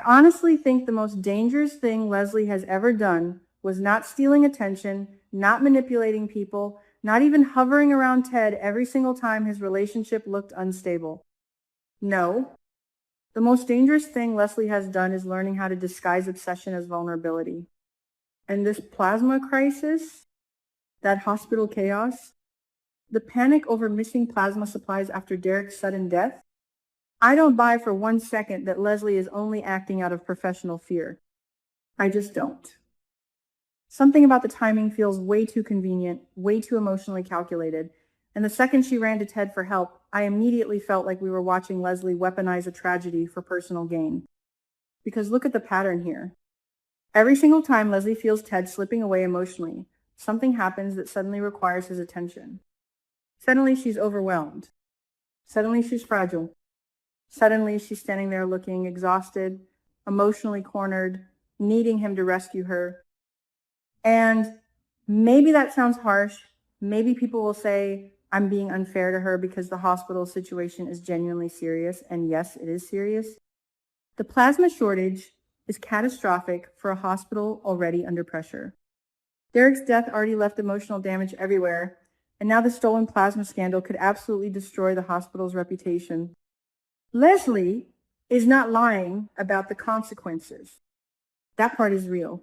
I honestly think the most dangerous thing Leslie has ever done was not stealing attention, not manipulating people, not even hovering around Ted every single time his relationship looked unstable. No, the most dangerous thing Leslie has done is learning how to disguise obsession as vulnerability. And this plasma crisis, that hospital chaos, the panic over missing plasma supplies after Derek's sudden death, I don't buy for 1 second that Leslie is only acting out of professional fear. I just don't. Something about the timing feels way too convenient, way too emotionally calculated. And the second she ran to Ted for help, I immediately felt like we were watching Leslie weaponize a tragedy for personal gain. Because look at the pattern here. Every single time Leslie feels Ted slipping away emotionally, something happens that suddenly requires his attention. Suddenly she's overwhelmed. Suddenly she's fragile. Suddenly she's standing there looking exhausted, emotionally cornered, needing him to rescue her. And maybe that sounds harsh. Maybe people will say I'm being unfair to her because the hospital situation is genuinely serious. And yes, it is serious. The plasma shortage is catastrophic for a hospital already under pressure. Derek's death already left emotional damage everywhere, and now the stolen plasma scandal could absolutely destroy the hospital's reputation. Leslie is not lying about the consequences. That part is real.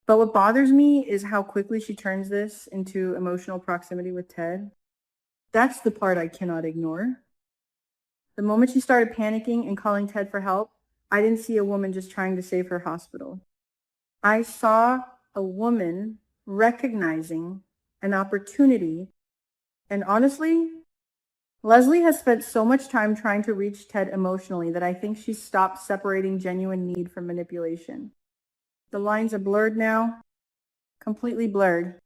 But what bothers me is how quickly she turns this into emotional proximity with Ted. That's the part I cannot ignore. The moment she started panicking and calling Ted for help, I didn't see a woman just trying to save her hospital. I saw a woman recognizing an opportunity. And honestly, Leslie has spent so much time trying to reach Ted emotionally that I think she's stopped separating genuine need from manipulation. The lines are blurred now, completely blurred.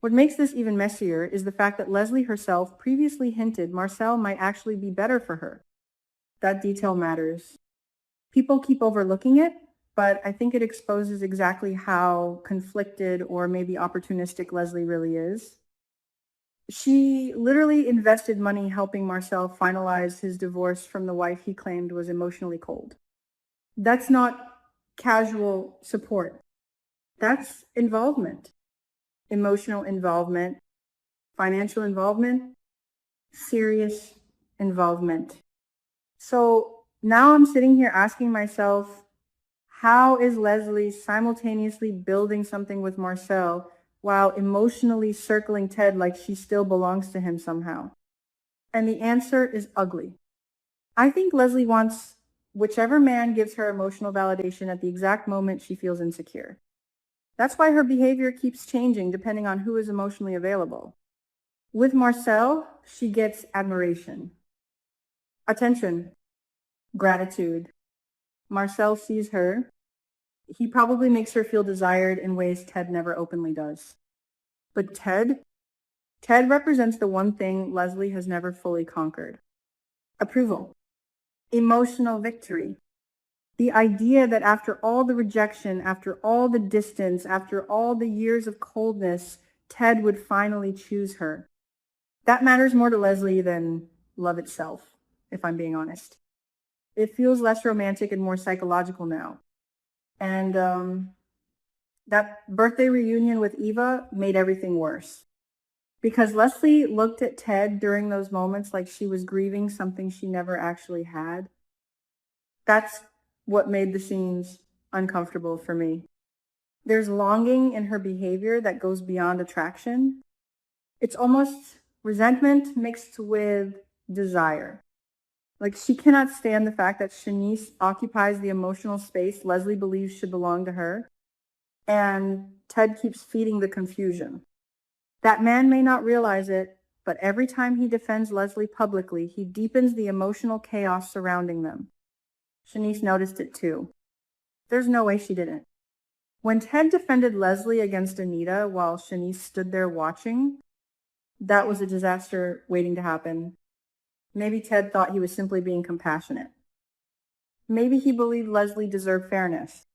What makes this even messier is the fact that Leslie herself previously hinted Marcel might actually be better for her. That detail matters. People keep overlooking it, but I think it exposes exactly how conflicted or maybe opportunistic Leslie really is. She literally invested money helping Marcel finalize his divorce from the wife he claimed was emotionally cold. That's not casual support. That's involvement. Emotional involvement, financial involvement, serious involvement. So now I'm sitting here asking myself, how is Leslie simultaneously building something with Marcel while emotionally circling Ted like she still belongs to him somehow? And the answer is ugly. I think Leslie wants whichever man gives her emotional validation at the exact moment she feels insecure. That's why her behavior keeps changing depending on who is emotionally available. With Marcel, she gets admiration, attention, gratitude. Marcel sees her. He probably makes her feel desired in ways Ted never openly does. But Ted represents the one thing Leslie has never fully conquered: approval, emotional victory. The idea that after all the rejection, after all the distance, after all the years of coldness, Ted would finally choose her. That matters more to Leslie than love itself, if I'm being honest. It feels less romantic and more psychological now. And that birthday reunion with Eva made everything worse. Because Leslie looked at Ted during those moments like she was grieving something she never actually had. That's what made the scenes uncomfortable for me. There's longing in her behavior that goes beyond attraction. It's almost resentment mixed with desire. Like, she cannot stand the fact that Shanice occupies the emotional space Leslie believes should belong to her. And Ted keeps feeding the confusion. That man may not realize it, but every time he defends Leslie publicly, he deepens the emotional chaos surrounding them. Shanice noticed it too. There's no way she didn't. When Ted defended Leslie against Anita while Shanice stood there watching, that was a disaster waiting to happen. Maybe Ted thought he was simply being compassionate. Maybe he believed Leslie deserved fairness.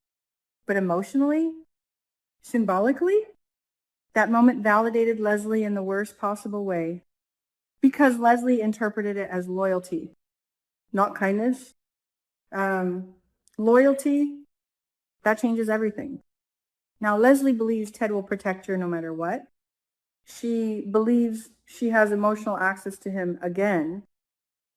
But emotionally, symbolically, that moment validated Leslie in the worst possible way. Because Leslie interpreted it as loyalty, not kindness. Loyalty, that changes everything. Now, Leslie believes Ted will protect her no matter what. She believes she has emotional access to him again.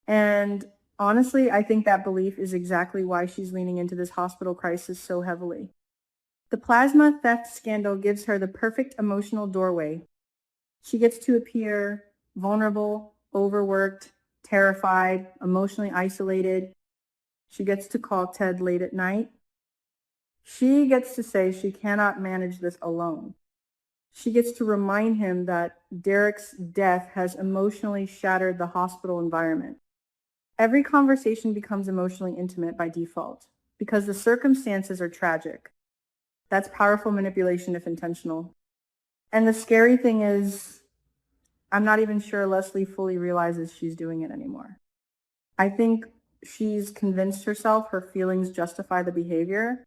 And honestly, I think that belief is exactly why she's leaning into this hospital crisis so heavily. The plasma theft scandal gives her the perfect emotional doorway. She gets to appear vulnerable, overworked, terrified, emotionally isolated. She gets to call Ted late at night. She gets to say she cannot manage this alone. She gets to remind him that Derek's death has emotionally shattered the hospital environment. Every conversation becomes emotionally intimate by default because the circumstances are tragic. That's powerful manipulation if intentional. And the scary thing is, I'm not even sure Leslie fully realizes she's doing it anymore. I think she's convinced herself her feelings justify the behavior.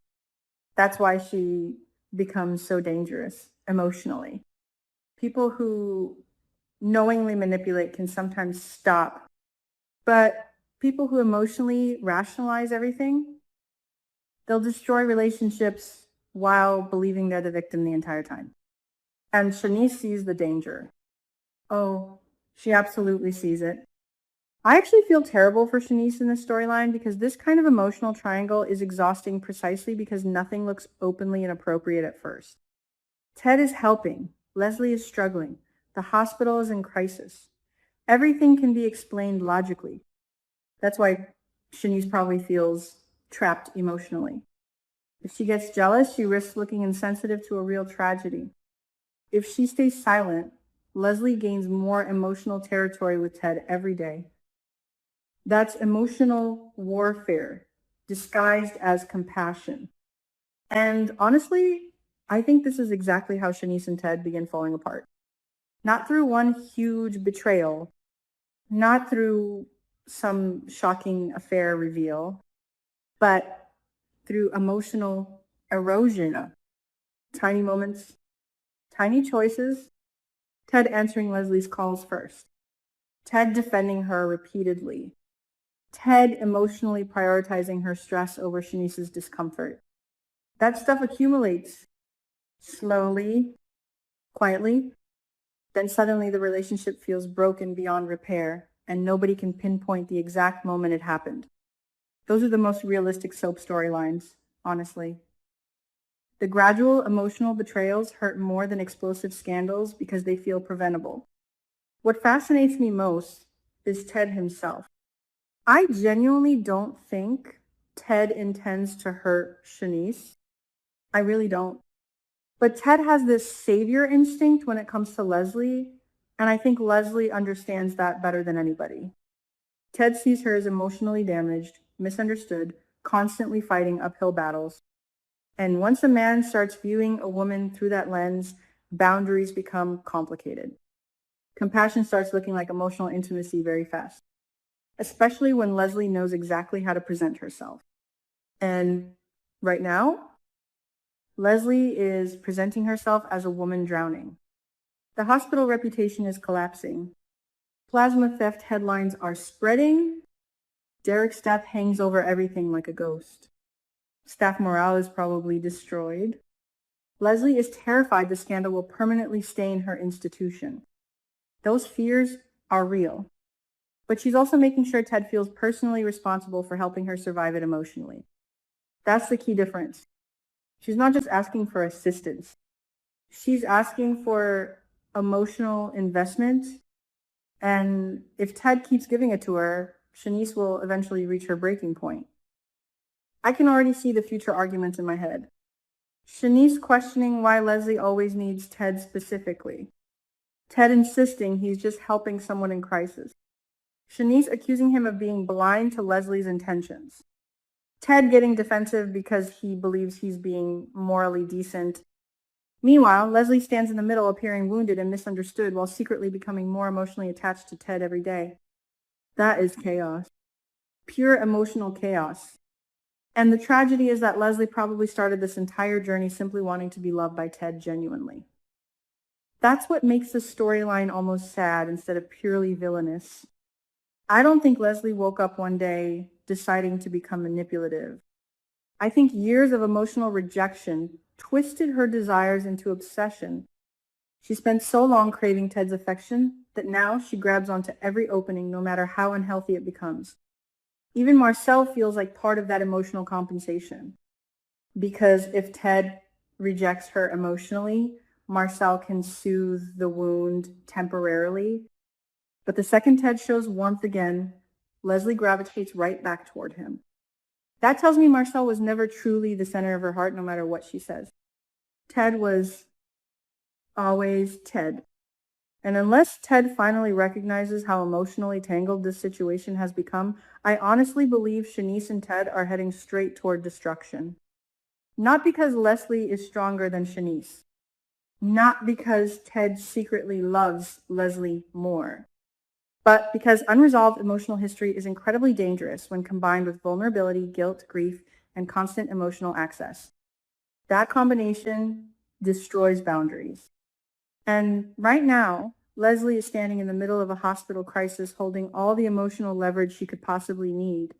That's why she becomes so dangerous emotionally. People who knowingly manipulate can sometimes stop, but people who emotionally rationalize everything, they'll destroy relationships while believing they're the victim the entire time. And Shanice sees the danger. Oh, she absolutely sees it. I actually feel terrible for Shanice in this storyline because this kind of emotional triangle is exhausting precisely because nothing looks openly inappropriate at first. Ted is helping. Leslie is struggling. The hospital is in crisis. Everything can be explained logically. That's why Shanice probably feels trapped emotionally. If she gets jealous, she risks looking insensitive to a real tragedy. If she stays silent, Leslie gains more emotional territory with Ted every day. That's emotional warfare disguised as compassion. And honestly, I think this is exactly how Shanice and Ted begin falling apart. Not through one huge betrayal, not through some shocking affair reveal, but through emotional erosion. Tiny moments, tiny choices. Ted answering Leslie's calls first. Ted defending her repeatedly. Ted emotionally prioritizing her stress over Shanice's discomfort. That stuff accumulates slowly, quietly. Then suddenly the relationship feels broken beyond repair, and nobody can pinpoint the exact moment it happened. Those are the most realistic soap storylines, honestly. The gradual emotional betrayals hurt more than explosive scandals because they feel preventable. What fascinates me most is Ted himself. I genuinely don't think Ted intends to hurt Shanice. I really don't. But Ted has this savior instinct when it comes to Leslie, and I think Leslie understands that better than anybody. Ted sees her as emotionally damaged, misunderstood, constantly fighting uphill battles. And once a man starts viewing a woman through that lens, boundaries become complicated. Compassion starts looking like emotional intimacy very fast, especially when Leslie knows exactly how to present herself. And right now, Leslie is presenting herself as a woman drowning. The hospital reputation is collapsing. Plasma theft headlines are spreading. Derek's death hangs over everything like a ghost. Staff morale is probably destroyed. Leslie is terrified the scandal will permanently stain her institution. Those fears are real. But she's also making sure Ted feels personally responsible for helping her survive it emotionally. That's the key difference. She's not just asking for assistance. She's asking for emotional investment. And if Ted keeps giving it to her, Shanice will eventually reach her breaking point. I can already see the future arguments in my head. Shanice questioning why Leslie always needs Ted specifically. Ted insisting he's just helping someone in crisis. Shanice accusing him of being blind to Leslie's intentions. Ted getting defensive because he believes he's being morally decent. Meanwhile, Leslie stands in the middle, appearing wounded and misunderstood while secretly becoming more emotionally attached to Ted every day. That is chaos. Pure emotional chaos. And the tragedy is that Leslie probably started this entire journey simply wanting to be loved by Ted genuinely. That's what makes this storyline almost sad instead of purely villainous. I don't think Leslie woke up one day deciding to become manipulative. I think years of emotional rejection twisted her desires into obsession. She spent so long craving Ted's affection that now she grabs onto every opening, no matter how unhealthy it becomes. Even Marcel feels like part of that emotional compensation. Because if Ted rejects her emotionally, Marcel can soothe the wound temporarily. But the second Ted shows warmth again, Leslie gravitates right back toward him. That tells me Marcel was never truly the center of her heart, no matter what she says. Ted was always Ted. And unless Ted finally recognizes how emotionally tangled this situation has become, I honestly believe Shanice and Ted are heading straight toward destruction. Not because Leslie is stronger than Shanice. Not because Ted secretly loves Leslie more. But because unresolved emotional history is incredibly dangerous when combined with vulnerability, guilt, grief, and constant emotional access. That combination destroys boundaries. And right now, Leslie is standing in the middle of a hospital crisis, holding all the emotional leverage she could possibly need.